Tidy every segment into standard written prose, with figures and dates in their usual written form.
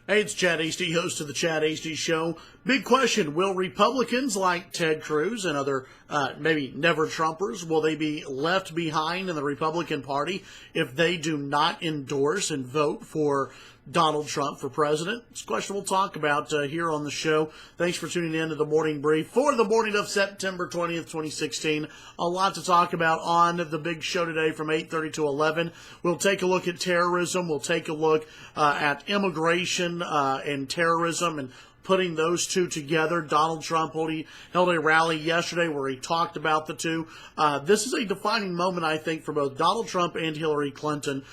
Hey, it's Chad Hasty, host of the Chad Hasty Show. Big question, will Republicans like Ted Cruz and other maybe never-Trumpers, will they be left behind in the Republican Party if they do not endorse and vote for Donald Trump for president? It's a question we'll talk about here on the show. Thanks for tuning in to the Morning Brief for the morning of September 20th, 2016. A lot to talk about on the big show today from 8:30 to 11. We'll take a look at terrorism. We'll take a look at immigration and terrorism and putting those two together. Donald Trump held a rally yesterday where he talked about the two. This is a defining moment, I think, for both Donald Trump and Hillary Clinton.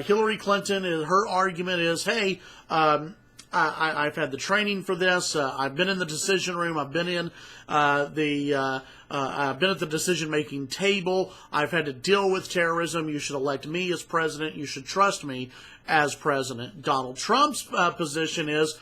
Hillary Clinton, her argument is, hey, I've had the training for this. I've been in the decision room. I've been in I've been at the decision-making table. I've had to deal with terrorism. You should elect me as president. You should trust me as president. Donald Trump's position is,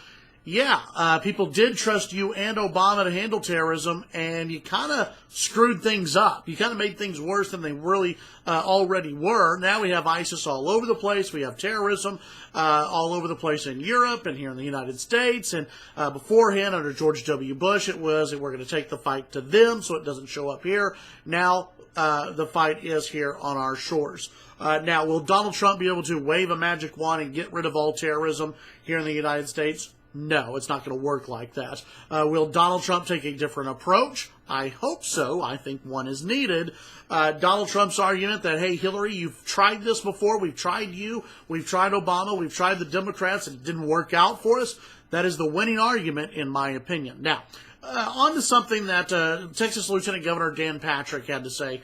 yeah, people did trust you and Obama to handle terrorism, and you kind of screwed things up. You kind of made things worse than they really already were. Now we have ISIS all over the place. We have terrorism all over the place in Europe and here in the United States. And beforehand, under George W. Bush, it was that we're going to take the fight to them so it doesn't show up here. Now the fight is here on our shores. Now, will Donald Trump be able to wave a magic wand and get rid of all terrorism here in the United States? No, it's not going to work like that. Will Donald Trump take a different approach? I hope so. I think one is needed. Donald Trump's argument that, hey, Hillary, you've tried this before. We've tried you. We've tried Obama. We've tried the Democrats. And it didn't work out for us. That is the winning argument, in my opinion. Now, on to something that Texas Lieutenant Governor Dan Patrick had to say.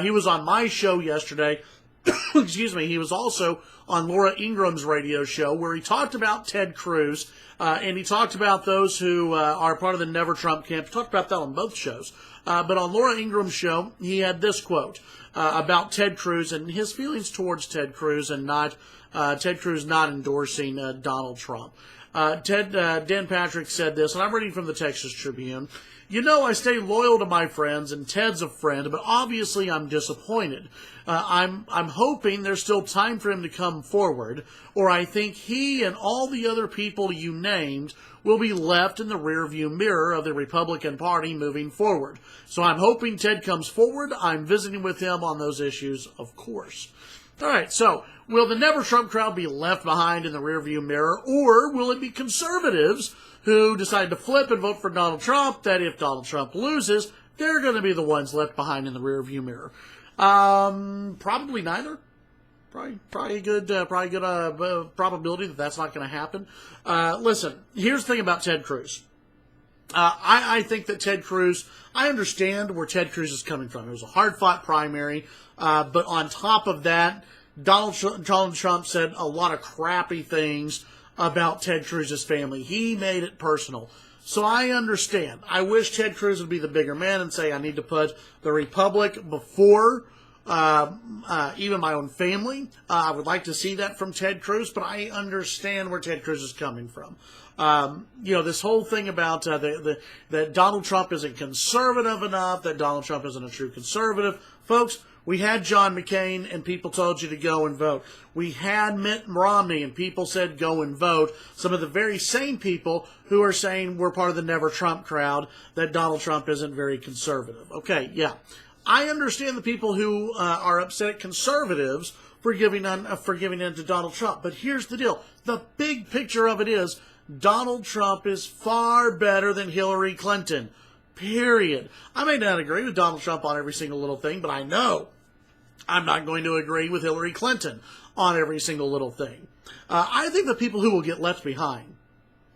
He was on my show yesterday. Excuse me. He was also on Laura Ingram's radio show where he talked about Ted Cruz. And he talked about those who are part of the Never Trump camp. He talked about that on both shows. But on Laura Ingram's show, he had this quote about Ted Cruz and his feelings towards Ted Cruz and Ted Cruz not endorsing Donald Trump. Dan Patrick said this, and I'm reading from the Texas Tribune. You know, I stay loyal to my friends, and Ted's a friend, but obviously I'm disappointed. I'm hoping there's still time for him to come forward, or I think he and all the other people you named will be left in the rearview mirror of the Republican Party moving forward. So I'm hoping Ted comes forward. I'm visiting with him on those issues, of course. All right, so will the Never Trump crowd be left behind in the rearview mirror, or will it be conservatives who decide to flip and vote for Donald Trump, that if Donald Trump loses, they're going to be the ones left behind in the rearview mirror? Probably neither. Probably a good probability that that's not going to happen. Listen, here's the thing about Ted Cruz. I think that Ted Cruz, I understand where Ted Cruz is coming from. It was a hard-fought primary, but on top of that, Donald Trump said a lot of crappy things about Ted Cruz's family. He made it personal. So I understand. I wish Ted Cruz would be the bigger man and say, I need to put the Republic before even my own family. I would like to see that from Ted Cruz, but I understand where Ted Cruz is coming from. This whole thing about that Donald Trump isn't conservative enough, that Donald Trump isn't a true conservative. Folks, we had John McCain, and people told you to go and vote. We had Mitt Romney, and people said go and vote. Some of the very same people who are saying we're part of the Never Trump crowd, that Donald Trump isn't very conservative. Okay, yeah. I understand the people who are upset at conservatives for giving in to Donald Trump. But here's the deal. The big picture of it is Donald Trump is far better than Hillary Clinton. Period. I may not agree with Donald Trump on every single little thing, but I know I'm not going to agree with Hillary Clinton on every single little thing. I think the people who will get left behind,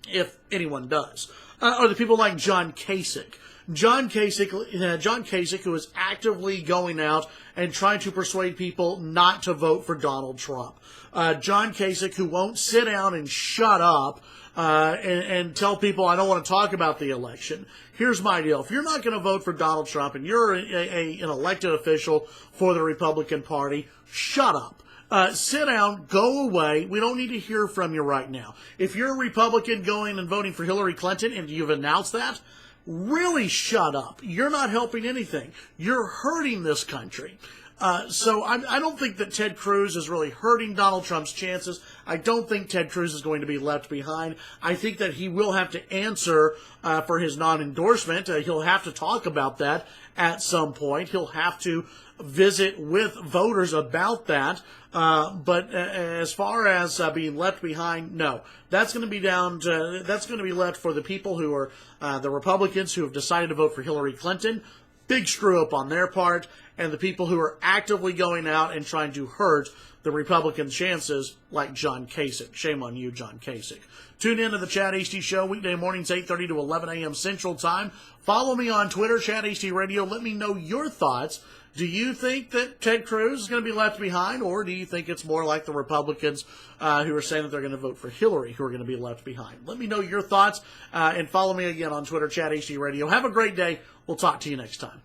if anyone does, are the people like John Kasich. John Kasich, who is actively going out and trying to persuade people not to vote for Donald Trump. John Kasich, who won't sit down and shut up and tell people, I don't want to talk about the election. Here's my deal. If you're not going to vote for Donald Trump and you're an elected official for the Republican Party, shut up. Sit down, go away. We don't need to hear from you right now. If you're a Republican going and voting for Hillary Clinton and you've announced that, really shut up. You're not helping anything. You're hurting this country. So I don't think that Ted Cruz is really hurting Donald Trump's chances. I don't think Ted Cruz is going to be left behind. I think that he will have to answer for his non-endorsement. He'll have to talk about that at some point. He'll have to visit with voters about that. But as far as being left behind, no. That's going to be that's going to be left for the people who are the Republicans who have decided to vote for Hillary Clinton. Big screw up on their part, and the people who are actively going out and trying to hurt the Republican chances, like John Kasich. Shame on you, John Kasich. Tune in to the Chad Hasty Show weekday mornings, 8:30 to 11 a.m. Central Time. Follow me on Twitter, Chad Hasty Radio. Let me know your thoughts. Do you think that Ted Cruz is going to be left behind, or do you think it's more like the Republicans who are saying that they're going to vote for Hillary who are going to be left behind? Let me know your thoughts, and follow me again on Twitter, Chad Hasty Radio. Have a great day. We'll talk to you next time.